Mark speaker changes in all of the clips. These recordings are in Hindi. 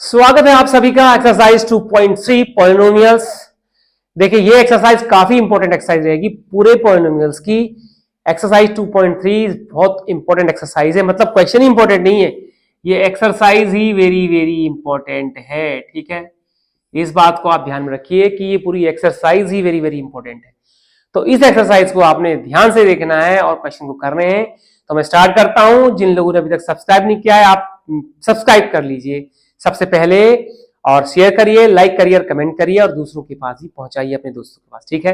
Speaker 1: स्वागत है आप सभी का एक्सरसाइज 2.3 पॉलिनोमियल्स। देखिए ये एक्सरसाइज काफी इंपॉर्टेंट एक्सरसाइज रहेगी पूरे पॉलिनोमियल्स की। एक्सरसाइज 2.3 बहुत इंपॉर्टेंट एक्सरसाइज है, मतलब क्वेश्चन ही इंपॉर्टेंट नहीं है, ये एक्सरसाइज ही वेरी वेरी इंपॉर्टेंट है। ठीक है, इस बात को आप ध्यान में रखिए कि ये पूरी एक्सरसाइज ही वेरी वेरी इंपॉर्टेंट है। तो इस एक्सरसाइज को आपने ध्यान से देखना है और क्वेश्चन को करने हैं। तो मैं स्टार्ट करता हूं। जिन लोगों ने अभी तक सब्सक्राइब नहीं किया है आप सब्सक्राइब कर लीजिए सबसे पहले, और शेयर करिए, लाइक करिए और कमेंट करिए और दूसरों के पास भी पहुंचाइए, अपने दोस्तों के पास। ठीक है,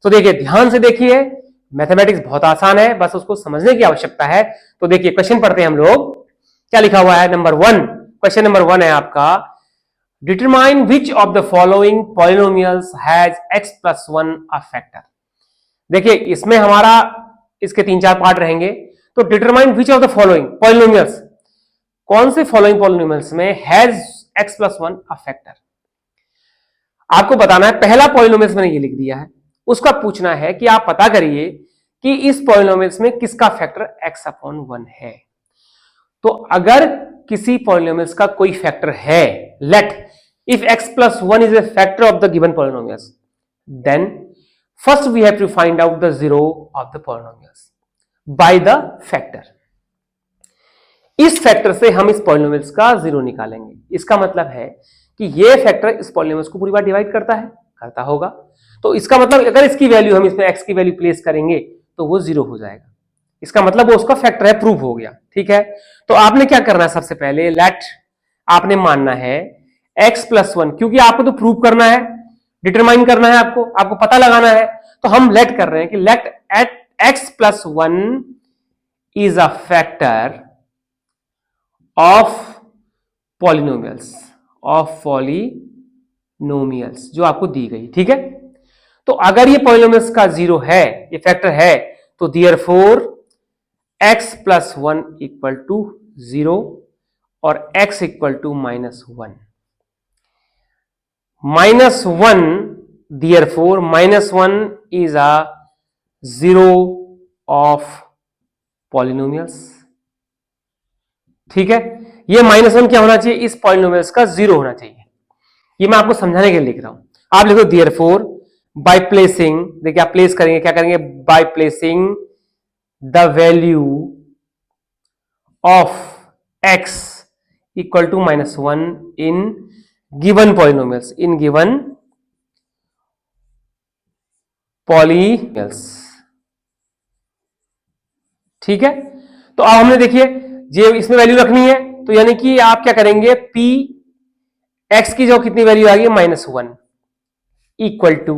Speaker 1: तो देखिए ध्यान से देखिए, मैथमेटिक्स बहुत आसान है, बस उसको समझने की आवश्यकता है। तो देखिए क्वेश्चन पढ़ते हैं हम लोग। क्या लिखा हुआ है? नंबर 1, क्वेश्चन नंबर 1 है आपका, determine which of the following polynomials has x + 1 a factor. देखिए इसमें हमारा इसके 3-4 पार्ट रहेंगे। तो determine which of the following polynomials, कौन से फॉलोइंग पॉलिनोमियल्स में हैज x + 1 अ फैक्टर। आपको बताना है, पहला पॉलिनोमियल्स मैंने ये लिख दिया है, उसका पूछना है कि आप पता करिए कि इस पॉलिनोमियल्स में किसका फैक्टर x/1 है। तो अगर किसी पॉलिनोमियल्स का कोई फैक्टर है, let if x + 1 is a factor of the given polynomials, then first we have to find out the zero of the polynomials by the factor। इस फैक्टर से हम इस पॉलिनोमियल्स का जीरो निकालेंगे। इसका मतलब है कि ये फैक्टर इस पॉलिनोमियल्स को पूरी बार डिवाइड करता होगा। तो इसका मतलब अगर इसकी वैल्यू हम इसमें x की वैल्यू प्लेस करेंगे तो वो जीरो हो जाएगा। इसका मतलब वो उसका फैक्टर है, प्रूव हो गया। ठीक है, तो आपने क्या करना है, सबसे पहले लेट आपने मानना है x + 1, क्योंकि आपको तो प्रूव करना है, डिटरमाइन करना है, आपको पता लगाना है। तो हम लेट कर रहे हैं कि let at x + 1 is a factor of polynomials जो आपको दी गई। ठीक है, तो अगर ये पॉलिनोमियल्स का जीरो है, ये फैक्टर है, तो देयरफॉर x + 1 = 0 और x = -1। -1, therefore -1 is a zero of polynomials. ठीक है, ये -1 क्या होना चाहिए, इस पॉलिनोमियल्स का जीरो होना चाहिए। ये मैं आपको समझाने के लिए लिख रहा हूं। आप लिखो देयरफॉर बाय प्लेसिंग, देखिए आप प्लेस करेंगे, क्या करेंगे, by placing the value of x = -1 in given polynomials, in given polynomials. ठीक है, तो अब हमने देखिए ये इसमें वैल्यू रखनी है, तो यानी कि आप क्या करेंगे, p x की जो कितनी वैल्यू आ गई -1 इक्वल टू,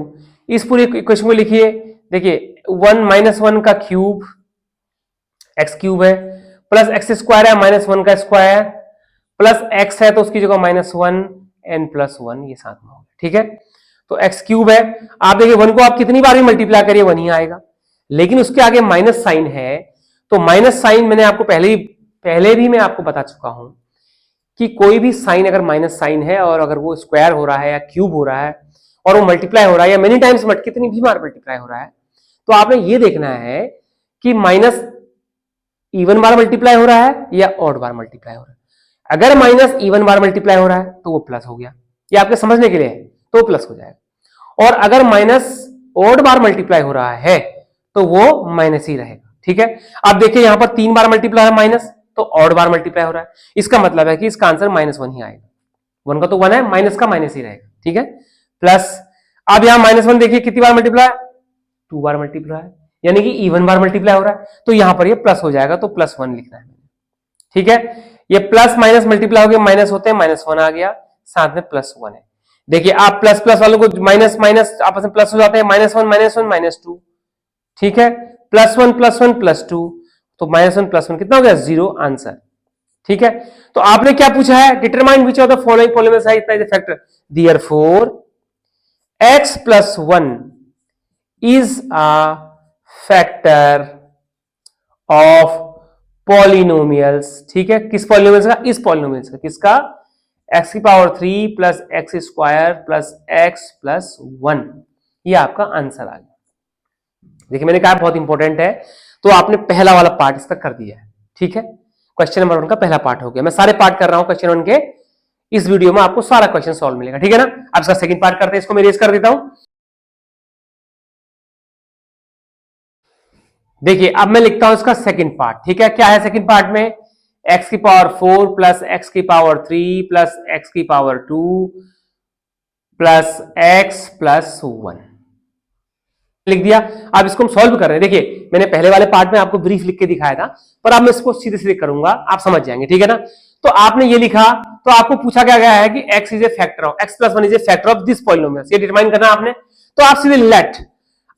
Speaker 1: इस पूरे इक्वेशन को लिखिए। देखिए 1 का क्यूब x³ है, प्लस x² है -1 का स्क्वायर, प्लस x है तो उसकी जगह -1 n + 1, ये साथ में होगा। ठीक है, तो x³ है। आप देखिए 1 को आप कितनी बार भी मल्टीप्लाई करिए 1 ही आएगा, लेकिन उसके आगे माइनस साइन है, तो माइनस साइन मैंने आपको पहले भी मैं आपको बता चुका हूं कि कोई भी साइन अगर माइनस साइन है और अगर वो स्क्वायर हो रहा है या क्यूब हो रहा है और वो मल्टीप्लाई हो रहा है या मेनी टाइम्स कितनी भी बार मल्टीप्लाई हो रहा है, तो आपने ये देखना है कि माइनस इवन बार मल्टीप्लाई हो रहा है या ऑड बार मल्टीप्लाई हो रहा है। अगर माइनस इवन बार मल्टीप्लाई हो रहा है तो वो प्लस हो गया, ये आपके समझने के लिए है, तो प्लस हो जाएगा। और अगर माइनस ऑड बार मल्टीप्लाई हो रहा है तो वो माइनस ही रहेगा। ठीक है, अब देखिए यहां पर 3 बार मल्टीप्लाई है माइनस, तो ऑड बार मल्टीप्लाई हो रहा है, इसका मतलब है कि इसका आंसर -1 ही आएगा। 1 का तो 1 है, माइनस का माइनस ही रहेगा। ठीक है, प्लस अब यहां -1 देखिए कितनी बार मल्टीप्लाई, 2 बार मल्टीप्लाई, यानी कि इवन बार मल्टीप्लाई हो रहा है, तो यहां पर ये प्लस हो जाएगा, तो +1 लिखना है। ठीक है, ये प्लस माइनस मल्टीप्लाई हो गया, माइनस होते हैं, -1 आ गया, साथ में +1 है। देखिए आप प्लस प्लस वालों को माइनस माइनस आपस में प्लस हो जाते हैं, -1 -1 -2। ठीक है, +1 +1 +2, तो -1 +1 कितना हो गया, 0 आंसर। ठीक है, तो आपने क्या पूछा है, determine which of the following polynomials है इतना factor, therefore x + 1 is a factor of polynomials. ठीक है, किस पॉलिनोमियल्स का, इस पॉलिनोमियल्स का, किसका, x³ + x² + x + 1, ये आपका आंसर आ गया। देखिए मैंने कहा बहुत इंपॉर्टेंट है, तो आपने पहला वाला पार्ट इसका कर दिया है। ठीक है, क्वेश्चन नंबर 1 का पहला पार्ट हो गया। मैं सारे पार्ट कर रहा हूं क्वेश्चन 1 के, इस वीडियो में आपको सारा क्वेश्चन सॉल्व मिलेगा, ठीक है ना। अब इसका सेकंड पार्ट करते हैं, इसको मैं रेज कर देता हूं। देखिए अब मैं लिखता हूं इसका सेकंड पार्ट, ठीक है। क्या है सेकंड पार्ट में, x की पावर 4 प्लस x की पावर 3 प्लस x की पावर 2 प्लस x प्लस 1 लिख दिया। अब इसको हम सॉल्व कर रहे हैं। देखिए मैंने पहले वाले पार्ट में आपको ब्रीफ लिख के दिखाया था, पर अब मैं इसको सीधे सीधे करूंगा, आप समझ जाएंगे, ठीक है ना। तो आपने ये लिखा, तो आपको पूछा क्या गया है कि x is a factor of x plus 1 is a factor of this polynomial, ये डिटरमाइन करना आपने। तो आप सीधे लेट,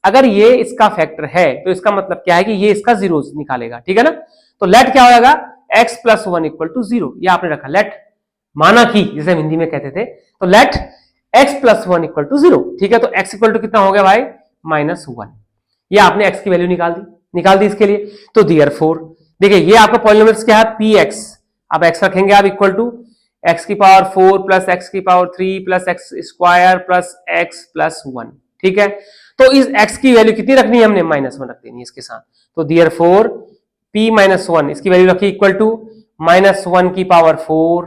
Speaker 1: अगर ये इसका फैक्टर है तो इसका मतलब क्या है कि ये इसका जीरो निकालेगा, ठीक है ना। तो लेट क्या होगा, x प्लस 1 इक्वल टू 0, ये आपने रखा लेट, माना कि जिसे हम हिंदी में कहते थे। तो let x plus 1 equal to 0, ठीक है। तो x इक्वल टू कितना हो गया भाई, -1। ये आपने x की वैल्यू निकाल दी इसके लिए। तो देयरफॉर देखिए ये आपका पॉलिनोमियल क्या है, px, अब x रखेंगे आप इक्वल टू x की पावर 4 प्लस x की power 3 plus x square plus x plus 1, ठीक है। तो इस x की वैल्यू कितनी रखनी है हमने, -1 रख देनी है इसके साथ। तो देयरफॉर p-1 इसकी वैल्यू रखी इक्वल टू -1 की पावर 4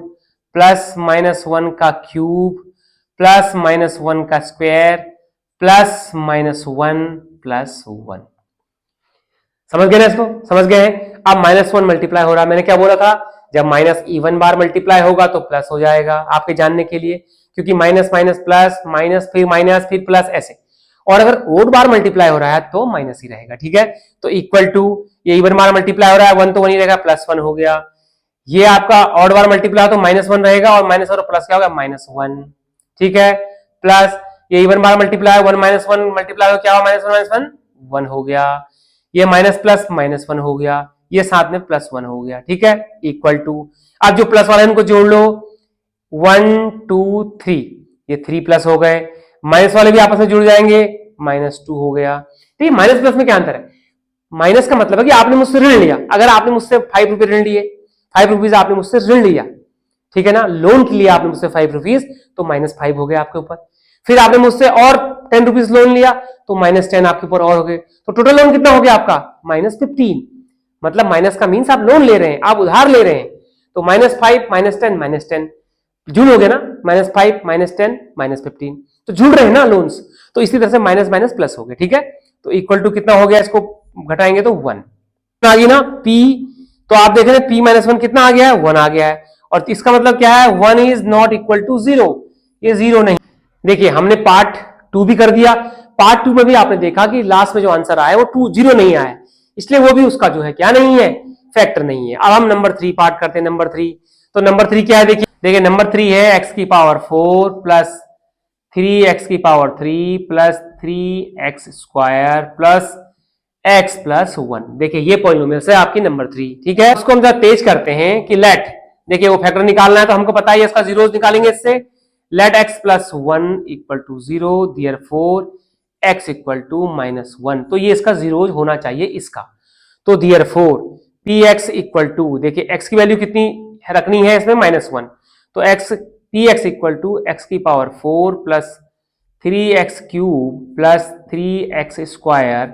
Speaker 1: प्लस -1 का क्यूब प्लस -1 का स्क्वायर प्लस -1 प्लस 1। समझ गए ना इसको, समझ गए हैं। अब -1 मल्टीप्लाई हो रहा है, मैंने क्या बोला था, जब माइनस इवन बार मल्टीप्लाई होगा तो प्लस हो जाएगा, आपके जानने के लिए, क्योंकि माइनस माइनस प्लस, माइनस फिर प्लस ऐसे। और अगर ओड बार मल्टीप्लाई हो रहा है तो माइनस ही रहेगा, ठीक है। तो इक्वल टू, ये इवन बार मल्टीप्लाई हो रहा है 1 तो 1 ही रहेगा, +1 हो गया। ये आपका ऑड बार मल्टीप्लाई हो तो -1 रहेगा, और माइनस और प्लस क्या होगा, -1, ठीक है। प्लस ये इवन बार मल्टीप्लाई 1 -1 मल्टीप्लाई हो क्या हुआ, -1 1 हो गया। ये माइनस प्लस -1 हो गया, ये साथ में +1 हो गया, ठीक है। इक्वल टू, अब जो प्लस वाले इनको जोड़ लो, 1 2 3, ये 3 प्लस हो गए, माइनस वाले भी आपस में जुड़ जाएंगे, -2 हो गया। ठीक है, माइनस प्लस में क्या अंतर है, माइनस का मतलब है कि आपने मुझसे ऋण लिया, अगर आपने मुझसे 5 रुपए ऋण लिए, 5 रुपीज आपने मुझसे ऋण लिया, ठीक है ना, लोन के लिए आपने मुझसे 5 रुपीज, तो -5 हो गया आपके ऊपर। फिर आपने मुझसे और 10 रुपीज लोन लिया, तो -10 आपके ऊपर और हो गए, तो टोटल लोन कितना हो गया आपका, -15। मतलब माइनस का मीन्स आप लोन ले रहे हैं, आप उधार ले रहे हैं। तो -5 -10 जुड़ हो गया ना, -5 -10 -15, तो जुड़ रहे हैं ना लोन्स। तो इसी तरह से माइनस माइनस प्लस हो गए, ठीक है। तो इक्वल टू कितना हो गया, इसको घटाएंगे तो 1 आ गई ना p। तो आप देख रहे हैं p-1 कितना आ गया है, 1 आ गया है। और इसका मतलब क्या है, 1 इज नॉट इक्वल टू 0, ये 0 नहीं। देखिए हमने पार्ट 2 भी कर दिया, पार्ट 2 में भी आपने देखा कि लास्ट में जो आंसर आया वो 0 नहीं आया, इसलिए वो भी उसका जो है क्या नहीं है, फैक्टर नहीं है। अब हम नंबर 3 पार्ट करते हैं, नंबर 3। तो नंबर 3 क्या है, देखिए नंबर 3 है x की पावर 4 प्लस 3x की power 3 plus 3x square plus x plus 1। देखिए ये पॉलिनोमियल है आपकी नंबर 3, ठीक है। उसको हम जरा तेज करते हैं कि लेट, देखिए वो फैक्टर निकालना है तो हमको पता है इसका जीरोस निकालेंगे इससे। Let x plus 1 equal to 0, therefore x equal to -1। तो ये इसका जीरोज होना चाहिए इसका। तो देयरफॉर px इक्वल टू, देखिए x की वैल्यू कितनी रखनी है इसमें, -1। तो px इक्वल टू x की power 4 plus 3x cube plus 3x square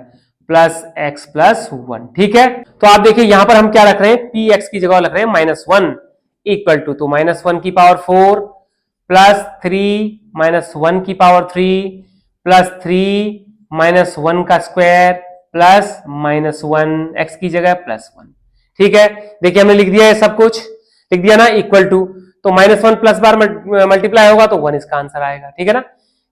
Speaker 1: plus x plus 1, ठीक है। तो आप देखिए यहां पर हम क्या रख रहे हैं, px की जगह रख रहे हैं -1 इक्वल टू, तो -1 की पावर 4 प्लस 3 -1 की पावर 3 प्लस 3 -1 का स्क्वायर प्लस -1, x की जगह +1, ठीक है। देखिए हमने लिख दिया है सब कुछ, लिख दिया ना, इक्वल टू, तो -1 प्लस बार मल्टीप्लाई होगा तो 1 इसका आंसर आएगा, ठीक है ना।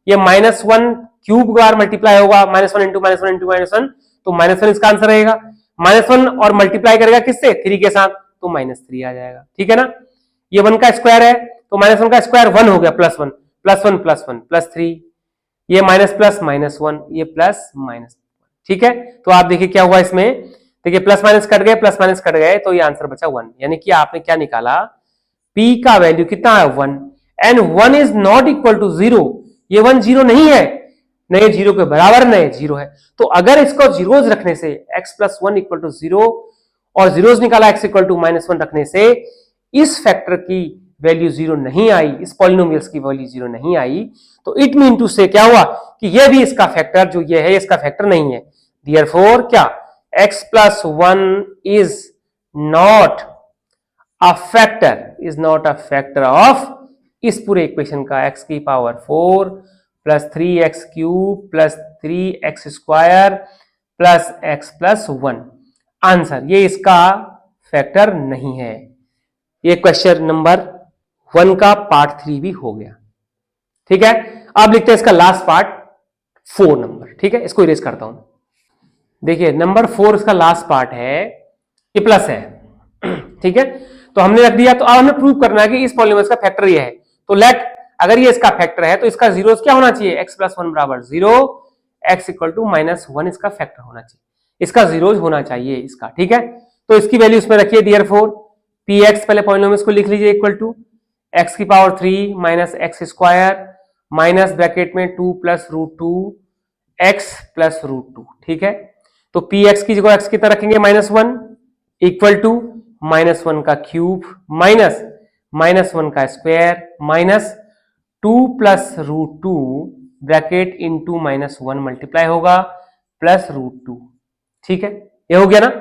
Speaker 1: ये -1 क्यूब बार मल्टीप्लाई होगा, -1 इंटू -1 इंटू -1, तो -1 इसका आंसर रहेगा। -1 और मल्टीप्लाई करेगा किससे, 3 के साथ, तो -3 आ जाएगा, ठीक है ना। ये 1 का स्क्वायर है, तो -1 का स्क्वायर 1 हो गया, +1 +1 +1 +3, ये माइनस प्लस -1, ये प्लस माइनस, ठीक है। तो आप देखिए क्या हुआ इसमें, देखिए प्लस माइनस कट गए, तो ये आंसर बचा 1। यानी कि आपने क्या निकाला, p का वैल्यू कितना है 1, and 1 is not equal to 0, ये 1 0 नहीं है, नए 0 के बराबर नए 0 है। तो अगर इसको जीरोज रखने से x प्लस 1 इक्वल टू 0 और जीरोज निकाला x इक्वल टू -1 रखने से इस फैक्टर की वैल्यू 0 नहीं आई, इस पॉलिनोमियल्स की वैल्यू 0 नहीं आई, तो इट मीन टू से क्या हुआ कि ये भी इसका फैक्टर जो ये है इसका फैक्टर नहीं है। देयरफॉर क्या, x plus 1 is not a factor of इस पूरे इक्वेशन का x की power 4 plus 3x cube plus 3x square plus x plus 1। Answer, ये इसका फैक्टर नहीं है। ये क्वेश्चन नंबर 1 का पार्ट 3 भी हो गया। ठीक है, अब लिखते हैं इसका लास्ट पार्ट 4 नंबर। ठीक है, इसको इरेज करता हूं। देखिए नंबर 4 इसका लास्ट पार्ट है, ये प्लस है। ठीक है, तो हमने रख दिया। तो अब हमें प्रूव करना है कि इस पॉलिनोमियल का फैक्टर ये है। तो लेट, अगर ये इसका फैक्टर है तो इसका जीरो क्या होना चाहिए, x प्लस 1 बराबर 0, x इक्वल टू -1 इसका फैक्टर होना चाहिए, इसका जीरोज होना चाहिए इसका। ठीक है, तो इसकी वैल्यू इसमें रखिए देयरफॉर px, पहले पॉलिनोमियल को लिख लीजिए, इक्वल टू x की power 3 minus x square minus bracket में 2 plus root 2 x plus root 2। ठीक है, तो px की जगह x कितना रखेंगे, -1 इक्वल टू -1 का क्यूब माइनस -1 का square minus 2 plus root 2 bracket into -1 multiply होगा प्लस रूट 2। ठीक है, ये हो गया ना,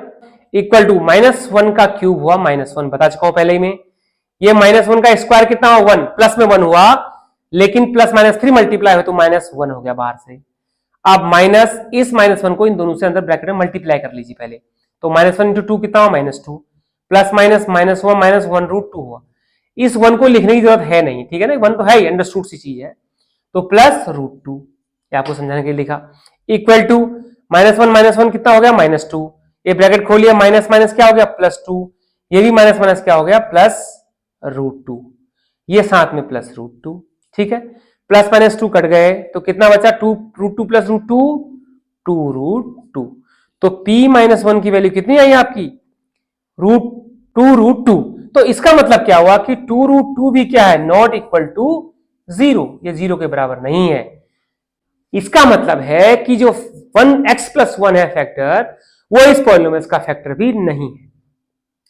Speaker 1: इक्वल टू -1 का क्यूब हुआ -1, बता चुका हूं पहले ही में। ये -1 का स्क्वायर कितना हुआ, 1, प्लस में 1 हुआ, लेकिन प्लस -3 मल्टीप्लाई हो तो -1 हो गया बाहर से। अब माइनस, इस -1 को इन दोनों से अंदर ब्रैकेट में मल्टीप्लाई कर लीजिए पहले। तो -1 इंटू 2 कितना हुआ, -2, प्लस माइनस माइनस हुआ -1 रूट 2 हुआ। इस 1 को लिखने की जरूरत है नहीं, ठीक है ना, 1 तो है ही, अंडरस्टूड सी चीज है। तो प्लस रूट 2, ये आपको समझाने के लिए लिखा, इक्वल टू -1 कितना हो गया, -2, ये ब्रैकेट खोलिए, माइनस माइनस क्या हो गया, +2, ये भी माइनस माइनस क्या हो गया, प्लस रूट 2, ये साथ में प्लस रूट 2। ठीक है, प्लस -2 कट गए तो कितना बचा, 2 रूट 2 प्लस रूट 2, 2 रूट 2। तो p-1 की वैल्यू कितनी आई आपकी, √2 रूट 2। तो इसका मतलब क्या हुआ कि 2 रूट 2 भी क्या है, नॉट इक्वल टू 0, ये 0 के बराबर नहीं है। इसका मतलब है कि जो 1x प्लस 1 है फैक्टर, वो इस पॉलिनोमियल का फैक्टर भी नहीं है।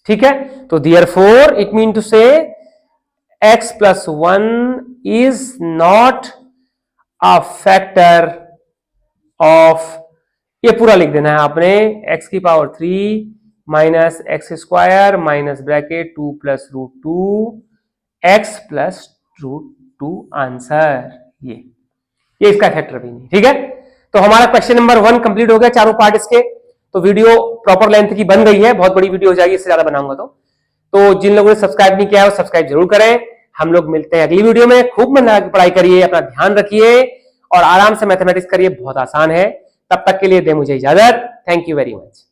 Speaker 1: ठीक है, तो therefore it mean to say x plus 1 is not a factor of, ये पूरा लिख देना है आपने, x की power 3 minus x square minus bracket 2 plus root 2 x plus root 2। Answer ये इसका फैक्टर भी नहीं। ठीक है, तो हमारा क्वेश्चन नंबर 1 कंप्लीट हो गया, चारों पार्ट इसके। तो वीडियो प्रॉपर लेंथ की बन गई है, बहुत बड़ी वीडियो हो जाएगी इससे ज्यादा बनाऊंगा तो जिन लोगों ने सब्सक्राइब नहीं किया है वो सब्सक्राइब जरूर करें। हम लोग मिलते हैं अगली वीडियो में। खूब मन लगा के पढ़ाई करिए, अपना ध्यान रखिए और आराम से मैथमेटिक्स करिए, बहुत आसान है। तब तक के लिए दे मुझे इजाजत। Thank you very much.